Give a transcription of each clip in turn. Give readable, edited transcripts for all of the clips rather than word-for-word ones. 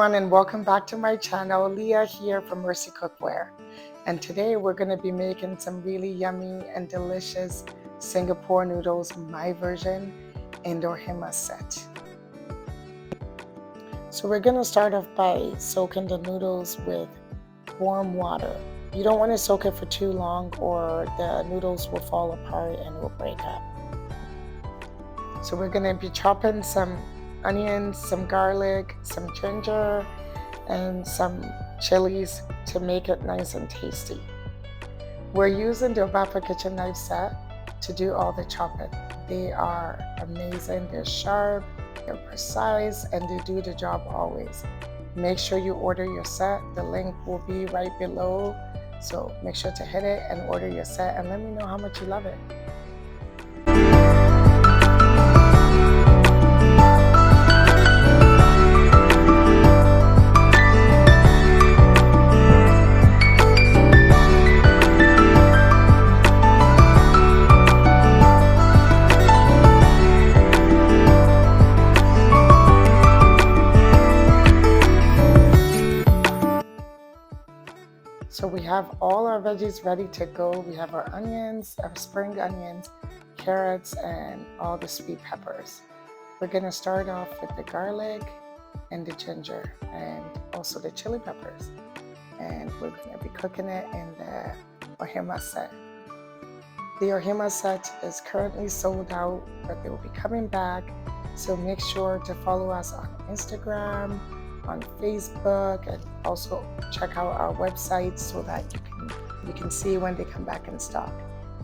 everyone, and welcome back to my channel. Leah here from Mercy Cookware, and today we're going to be making some really yummy and delicious Singapore noodles, my version, indoor hummus set. So we're going to start off by soaking the noodles with warm water. You don't want to soak it for too long or the noodles will fall apart and will break up. So we're going to be chopping some onions, some garlic, some ginger, and some chilies to make it nice and tasty. We're using the Obapa kitchen knife set to do all the chopping. They are amazing, they're sharp, they're precise, and they do the job always. Make sure you order your set. The link will be right below, so make sure to hit it and order your set and let me know how much you love it. So we have all our veggies ready to go. We have our onions, our spring onions, carrots, and all the sweet peppers. We're gonna start off with the garlic and the ginger and also the chili peppers. And we're gonna be cooking it in the ohima set. The ohima set is currently sold out, but they will be coming back. So make sure to follow us on Instagram, on Facebook, and also check out our website so that you can see when they come back in stock.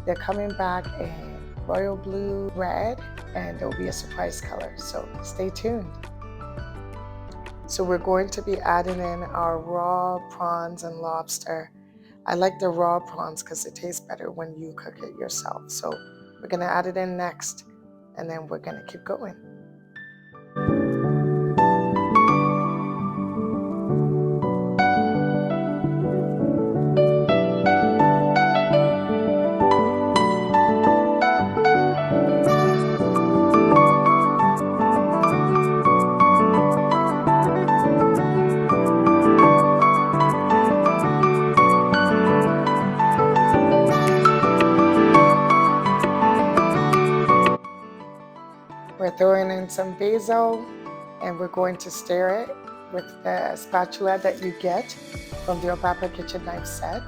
They're coming back in royal blue, red, and there will be a surprise color, so stay tuned. So we're going to be adding in our raw prawns and lobster. I like the raw prawns because it tastes better when you cook it yourself. So we're gonna add it in next, and then we're gonna keep going. We're throwing in some basil and we're going to stir it with the spatula that you get from the Obapa kitchen knife set.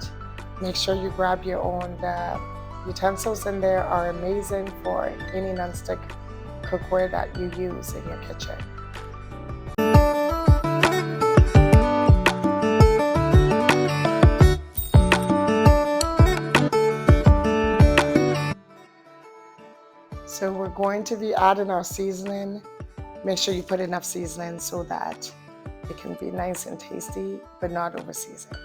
Make sure you grab your own. The utensils in there are amazing for any nonstick cookware that you use in your kitchen. So we're going to be adding our seasoning. Make sure you put enough seasoning so that it can be nice and tasty, but not over seasoned.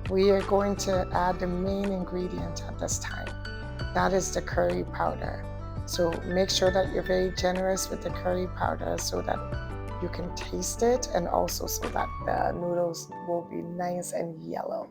We are going to add the main ingredient at this time. That is the curry powder. So make sure that you're very generous with the curry powder so that you can taste it, and also so that the noodles will be nice and yellow.